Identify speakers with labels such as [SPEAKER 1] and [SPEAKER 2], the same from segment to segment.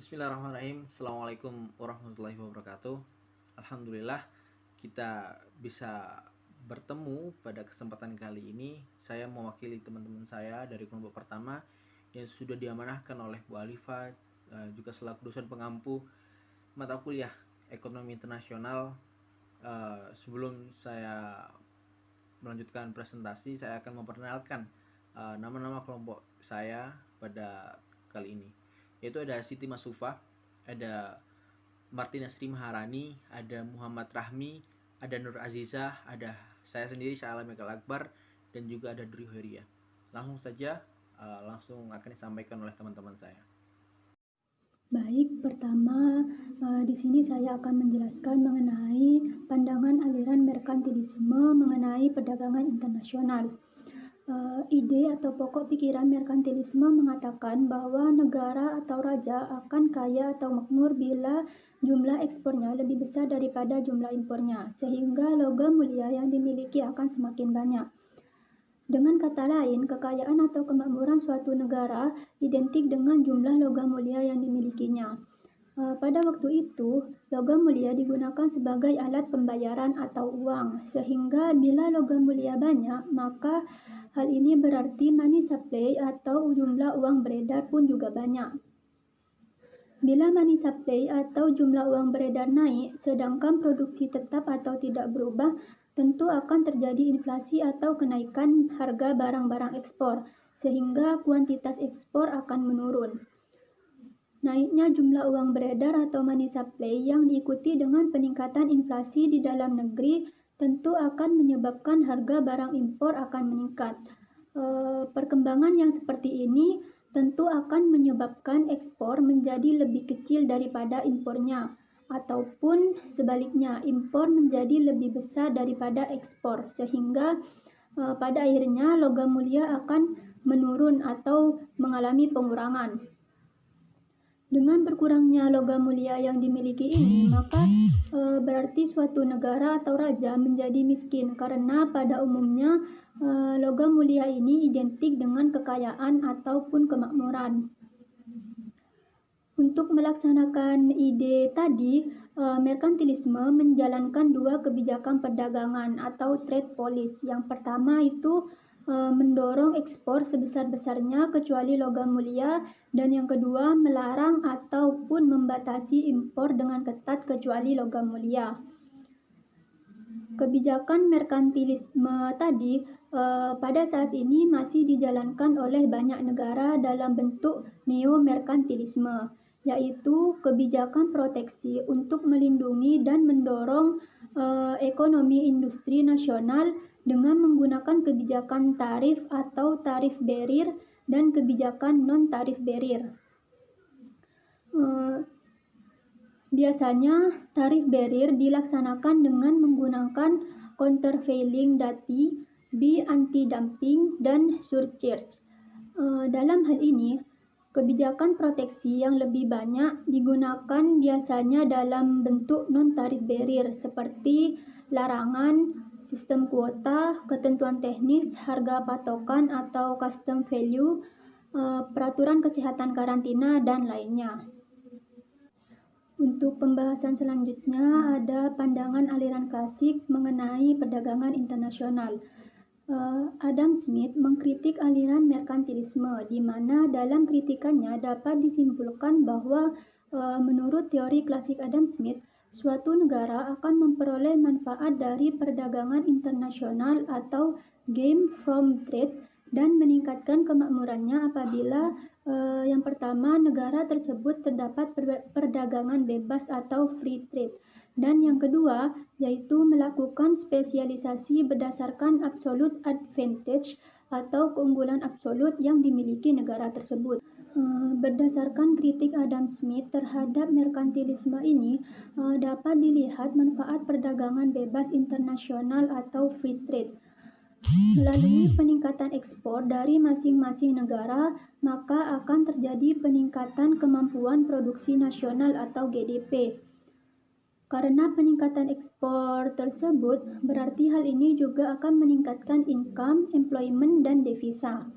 [SPEAKER 1] Bismillahirrahmanirrahim. Assalamualaikum warahmatullahi wabarakatuh. Alhamdulillah kita bisa bertemu pada kesempatan kali ini. Saya mewakili teman-teman saya dari kelompok pertama yang sudah diamanahkan oleh Bu Alifa, juga selaku dosen pengampu mata kuliah Ekonomi Internasional. Sebelum saya melanjutkan presentasi, saya akan memperkenalkan nama-nama kelompok saya pada kali ini, yaitu ada Siti Masufa, ada Martina Sri Maharani, ada Muhammad Rahmi, ada Nur Azizah, ada saya sendiri Syahla Mekal Akbar, dan juga ada Dri Hoiria. Langsung saja, langsung akan disampaikan oleh teman-teman saya.
[SPEAKER 2] Baik, pertama di sini saya akan menjelaskan mengenai pandangan aliran merkantilisme mengenai perdagangan internasional. Ide atau pokok pikiran merkantilisme mengatakan bahwa negara atau raja akan kaya atau makmur bila jumlah ekspornya lebih besar daripada jumlah impornya, sehingga logam mulia yang dimiliki akan semakin banyak. Dengan kata lain, kekayaan atau kemakmuran suatu negara identik dengan jumlah logam mulia yang dimilikinya. Pada waktu itu, logam mulia digunakan sebagai alat pembayaran atau uang, sehingga bila logam mulia banyak, maka hal ini berarti money supply atau jumlah uang beredar pun juga banyak. Bila money supply atau jumlah uang beredar naik, sedangkan produksi tetap atau tidak berubah, tentu akan terjadi inflasi atau kenaikan harga barang-barang ekspor, sehingga kuantitas ekspor akan menurun. Naiknya jumlah uang beredar atau money supply yang diikuti dengan peningkatan inflasi di dalam negeri tentu akan menyebabkan harga barang impor akan meningkat. Perkembangan yang seperti ini tentu akan menyebabkan ekspor menjadi lebih kecil daripada impornya, ataupun sebaliknya, impor menjadi lebih besar daripada ekspor, sehingga pada akhirnya logam mulia akan menurun atau mengalami pengurangan. Dengan berkurangnya logam mulia yang dimiliki ini, maka berarti suatu negara atau raja menjadi miskin, karena pada umumnya logam mulia ini identik dengan kekayaan ataupun kemakmuran. Untuk melaksanakan ide tadi, merkantilisme menjalankan dua kebijakan perdagangan atau trade policy. Yang pertama itu mendorong ekspor sebesar-besarnya kecuali logam mulia, dan yang kedua melarang ataupun membatasi impor dengan ketat kecuali logam mulia. Kebijakan merkantilisme tadi pada saat ini masih dijalankan oleh banyak negara dalam bentuk neo-merkantilisme, yaitu kebijakan proteksi untuk melindungi dan mendorong ekonomi industri nasional dengan menggunakan kebijakan tarif atau tarif barrier dan kebijakan non-tarif barrier. Biasanya tarif barrier dilaksanakan dengan menggunakan countervailing duty, anti-dumping, dan surcharge. Dalam hal ini, kebijakan proteksi yang lebih banyak digunakan biasanya dalam bentuk non-tarif barrier seperti larangan, sistem kuota, ketentuan teknis, harga patokan atau custom value, peraturan kesehatan karantina, dan lainnya. Untuk pembahasan selanjutnya ada pandangan aliran klasik mengenai perdagangan internasional. Adam Smith mengkritik aliran merkantilisme, di mana dalam kritikannya dapat disimpulkan bahwa menurut teori klasik Adam Smith, suatu negara akan memperoleh manfaat dari perdagangan internasional atau gain from trade dan meningkatkan kemakmurannya apabila yang pertama, negara tersebut terdapat perdagangan bebas atau free trade, dan yang kedua yaitu melakukan spesialisasi berdasarkan absolute advantage atau keunggulan absolut yang dimiliki negara tersebut. Berdasarkan kritik Adam Smith terhadap merkantilisme ini, dapat dilihat manfaat perdagangan bebas internasional atau free trade. Melalui peningkatan ekspor dari masing-masing negara, maka akan terjadi peningkatan kemampuan produksi nasional atau GDP. Karena peningkatan ekspor tersebut, berarti hal ini juga akan meningkatkan income, employment, dan devisa.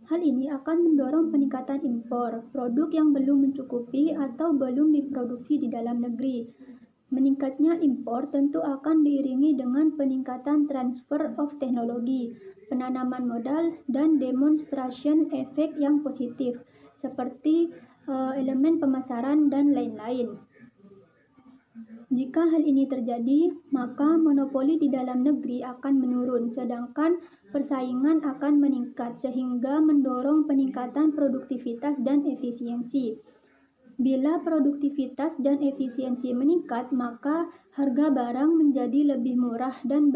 [SPEAKER 2] Hal ini akan mendorong peningkatan impor produk yang belum mencukupi atau belum diproduksi di dalam negeri. Meningkatnya impor tentu akan diiringi dengan peningkatan transfer of teknologi, penanaman modal, dan demonstration efek yang positif, seperti elemen pemasaran dan lain-lain. Jika hal ini terjadi, maka monopoli di dalam negeri akan menurun, sedangkan persaingan akan meningkat sehingga mendorong peningkatan produktivitas dan efisiensi. Bila produktivitas dan efisiensi meningkat, maka harga barang menjadi lebih murah dan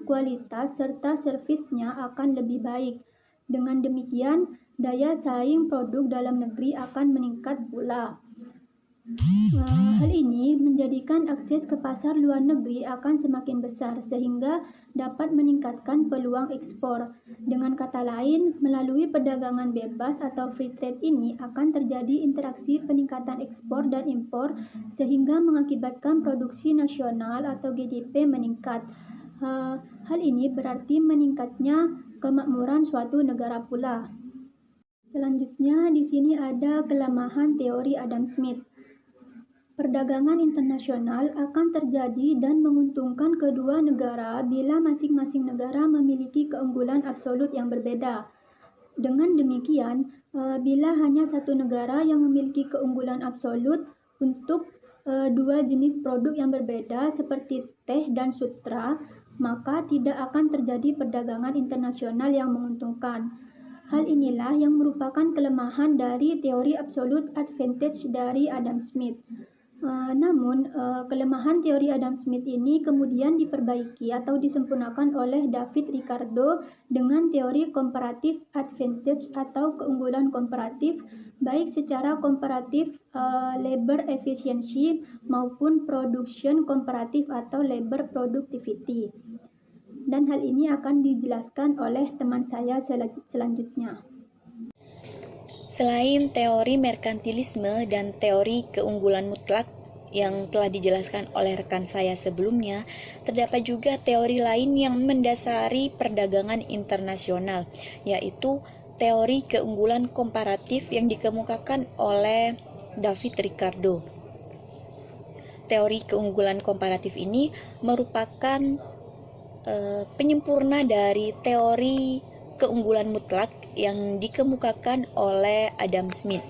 [SPEAKER 2] kualitas serta servisnya akan lebih baik. Dengan demikian, daya saing produk dalam negeri akan meningkat pula. Hal ini menjadikan akses ke pasar luar negeri akan semakin besar sehingga dapat meningkatkan peluang ekspor. Dengan kata lain, melalui perdagangan bebas atau free trade ini akan terjadi interaksi peningkatan ekspor dan impor sehingga mengakibatkan produksi nasional atau GDP meningkat. Hal ini berarti meningkatnya kemakmuran suatu negara pula. Selanjutnya, di sini ada kelemahan teori Adam Smith. Perdagangan internasional akan terjadi dan menguntungkan kedua negara bila masing-masing negara memiliki keunggulan absolut yang berbeda. Dengan demikian, bila hanya satu negara yang memiliki keunggulan absolut untuk dua jenis produk yang berbeda seperti teh dan sutra, maka tidak akan terjadi perdagangan internasional yang menguntungkan. Hal inilah yang merupakan kelemahan dari teori absolute advantage dari Adam Smith. Namun, kelemahan teori Adam Smith ini kemudian diperbaiki atau disempurnakan oleh David Ricardo dengan teori comparative advantage atau keunggulan komparatif, baik secara komparatif labor efficiency maupun production komparatif atau labor productivity. Dan hal ini akan dijelaskan oleh teman saya selanjutnya.
[SPEAKER 3] Selain teori merkantilisme dan teori keunggulan mutlak yang telah dijelaskan oleh rekan saya sebelumnya, terdapat juga teori lain yang mendasari perdagangan internasional, yaitu teori keunggulan komparatif yang dikemukakan oleh David Ricardo. Teori keunggulan komparatif ini merupakan penyempurna dari teori keunggulan mutlak yang dikemukakan oleh Adam Smith.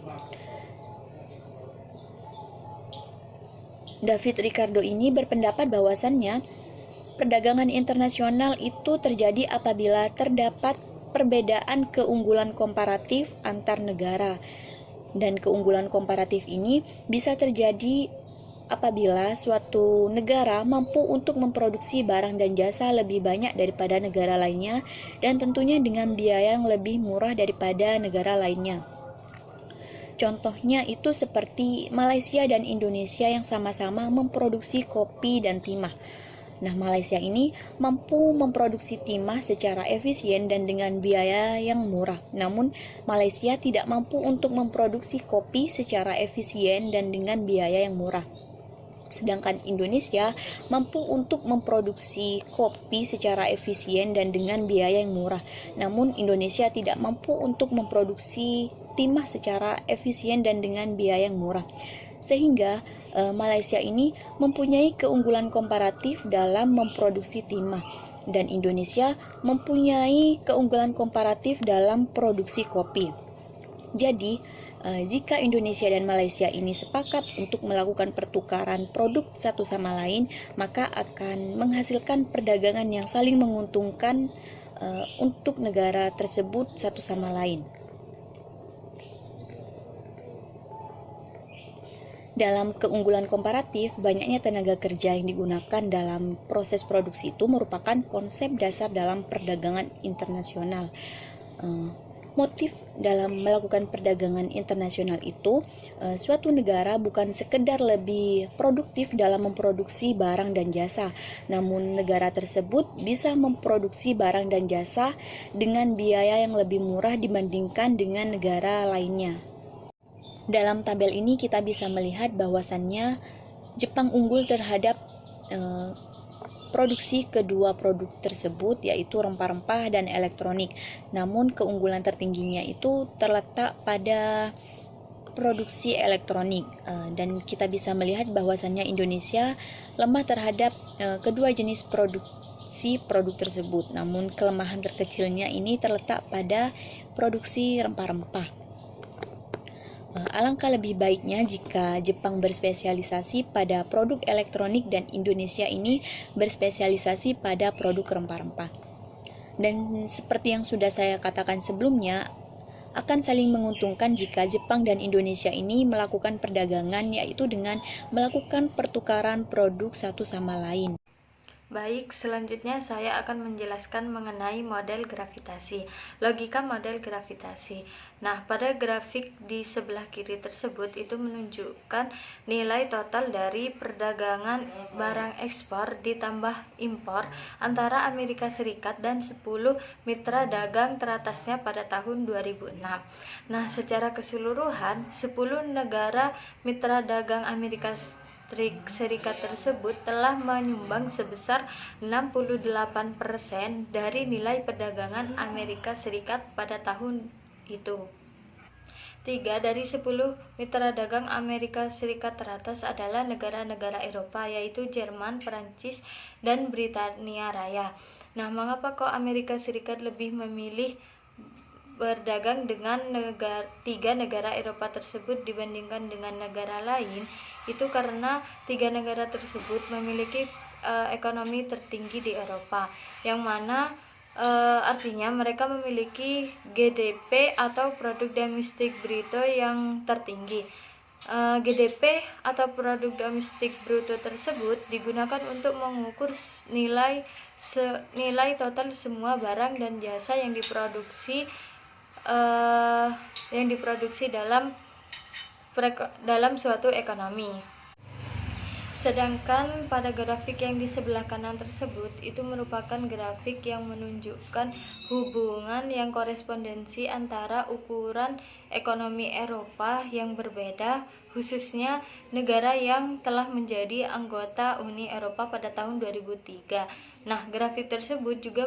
[SPEAKER 3] David Ricardo ini berpendapat bahwasannya perdagangan internasional itu terjadi apabila terdapat perbedaan keunggulan komparatif antar negara. Dan keunggulan komparatif ini bisa terjadi apabila suatu negara mampu untuk memproduksi barang dan jasa lebih banyak daripada negara lainnya dan tentunya dengan biaya yang lebih murah daripada negara lainnya. Contohnya itu seperti Malaysia dan Indonesia yang sama-sama memproduksi kopi dan timah. Nah, Malaysia ini mampu memproduksi timah secara efisien dan dengan biaya yang murah. Namun, Malaysia tidak mampu untuk memproduksi kopi secara efisien dan dengan biaya yang murah. Sedangkan Indonesia mampu untuk memproduksi kopi secara efisien dan dengan biaya yang murah. Namun Indonesia tidak mampu untuk memproduksi timah secara efisien dan dengan biaya yang murah. Sehingga Malaysia ini mempunyai keunggulan komparatif dalam memproduksi timah dan Indonesia mempunyai keunggulan komparatif dalam produksi kopi. Jadi, jika Indonesia dan Malaysia ini sepakat untuk melakukan pertukaran produk satu sama lain, maka akan menghasilkan perdagangan yang saling menguntungkan untuk negara tersebut satu sama lain. Dalam keunggulan komparatif, banyaknya tenaga kerja yang digunakan dalam proses produksi itu merupakan konsep dasar dalam perdagangan internasional. Motif dalam melakukan perdagangan internasional itu, suatu negara bukan sekedar lebih produktif dalam memproduksi barang dan jasa, namun negara tersebut bisa memproduksi barang dan jasa dengan biaya yang lebih murah dibandingkan dengan negara lainnya. Dalam tabel ini kita bisa melihat bahwasannya Jepang unggul terhadap produksi kedua produk tersebut, yaitu rempah-rempah dan elektronik. Namun keunggulan tertingginya itu terletak pada produksi elektronik, dan kita bisa melihat bahwasannya Indonesia lemah terhadap kedua jenis produksi produk tersebut. Namun kelemahan terkecilnya ini terletak pada produksi rempah-rempah. Alangkah lebih baiknya jika Jepang berspesialisasi pada produk elektronik dan Indonesia ini berspesialisasi pada produk rempah-rempah. Dan seperti yang sudah saya katakan sebelumnya, akan saling menguntungkan jika Jepang dan Indonesia ini melakukan perdagangan, yaitu dengan melakukan pertukaran produk satu sama lain.
[SPEAKER 4] Baik, selanjutnya saya akan menjelaskan mengenai model gravitasi. Logika model gravitasi. Nah, pada grafik di sebelah kiri tersebut itu menunjukkan nilai total dari perdagangan barang ekspor ditambah impor antara Amerika Serikat dan 10 mitra dagang teratasnya pada tahun 2006. Nah, secara keseluruhan 10 negara mitra dagang Amerika Serikat tersebut telah menyumbang sebesar 68% dari nilai perdagangan Amerika Serikat pada tahun itu. 3 dari 10 mitra dagang Amerika Serikat teratas adalah negara-negara Eropa, yaitu Jerman, Perancis, dan Britania Raya. Nah, mengapa kok Amerika Serikat lebih memilih berdagang dengan tiga negara Eropa tersebut dibandingkan dengan negara lain? Itu karena tiga negara tersebut memiliki ekonomi tertinggi di Eropa, yang mana artinya mereka memiliki GDP atau produk domestik bruto yang tertinggi. GDP atau produk domestik bruto tersebut digunakan untuk mengukur nilai total semua barang dan jasa yang diproduksi dalam suatu ekonomi. Sedangkan pada grafik yang di sebelah kanan tersebut itu merupakan grafik yang menunjukkan hubungan yang korespondensi antara ukuran ekonomi Eropa yang berbeda, khususnya negara yang telah menjadi anggota Uni Eropa pada tahun 2003. Nah, grafik tersebut juga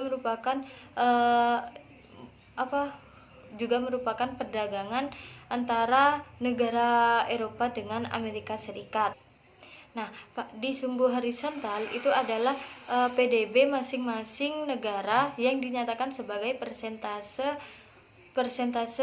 [SPEAKER 4] merupakan perdagangan antara negara Eropa dengan Amerika Serikat. Nah, di sumbu horizontal itu adalah PDB masing-masing negara yang dinyatakan sebagai persentase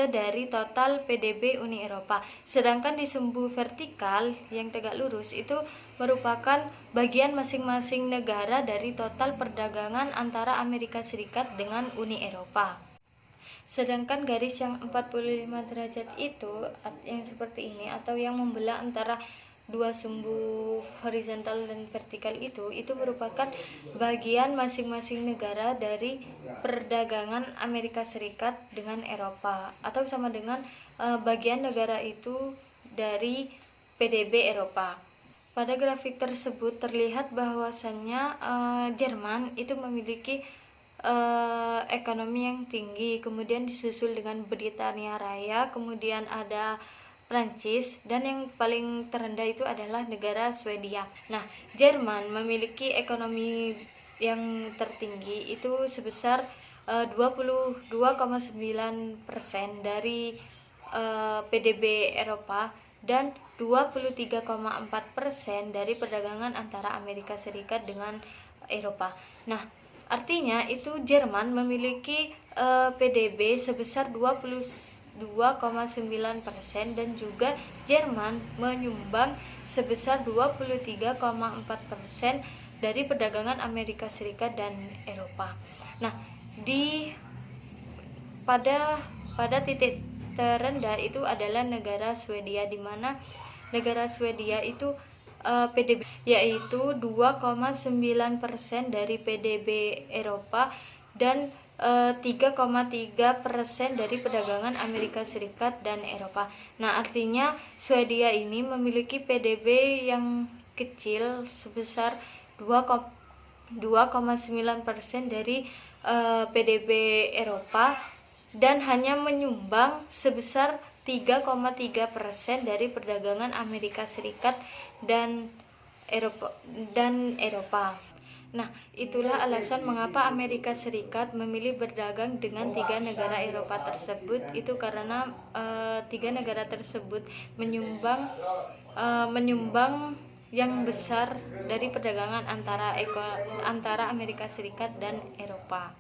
[SPEAKER 4] dari total PDB Uni Eropa. Sedangkan di sumbu vertikal yang tegak lurus itu merupakan bagian masing-masing negara dari total perdagangan antara Amerika Serikat dengan Uni Eropa. Sedangkan garis yang 45 derajat itu yang seperti ini atau yang membelah antara dua sumbu horizontal dan vertikal itu merupakan bagian masing-masing negara dari perdagangan Amerika Serikat dengan Eropa, atau sama dengan bagian negara itu dari PDB Eropa. Pada grafik tersebut terlihat bahwasannya Jerman itu memiliki ekonomi yang tinggi, kemudian disusul dengan Britania Raya, kemudian ada Prancis, dan yang paling terendah itu adalah negara Swedia. Nah, Jerman memiliki ekonomi yang tertinggi itu sebesar 22,9% dari PDB Eropa dan 23,4% dari perdagangan antara Amerika Serikat dengan Eropa. Nah, artinya itu Jerman memiliki PDB sebesar 22,9% dan juga Jerman menyumbang sebesar 23,4% dari perdagangan Amerika Serikat dan Eropa. Nah, pada titik terendah itu adalah negara Swedia, di mana negara Swedia itu PDB yaitu 2,9% dari PDB Eropa dan 3,3% dari perdagangan Amerika Serikat dan Eropa. Nah, artinya Swedia ini memiliki PDB yang kecil sebesar 2,9% dari PDB Eropa dan hanya menyumbang sebesar 3,3% dari perdagangan Amerika Serikat dan Eropa. Nah, itulah alasan mengapa Amerika Serikat memilih berdagang dengan 3 negara Eropa tersebut. Itu karena 3 negara tersebut menyumbang yang besar dari perdagangan antara Amerika Serikat dan Eropa.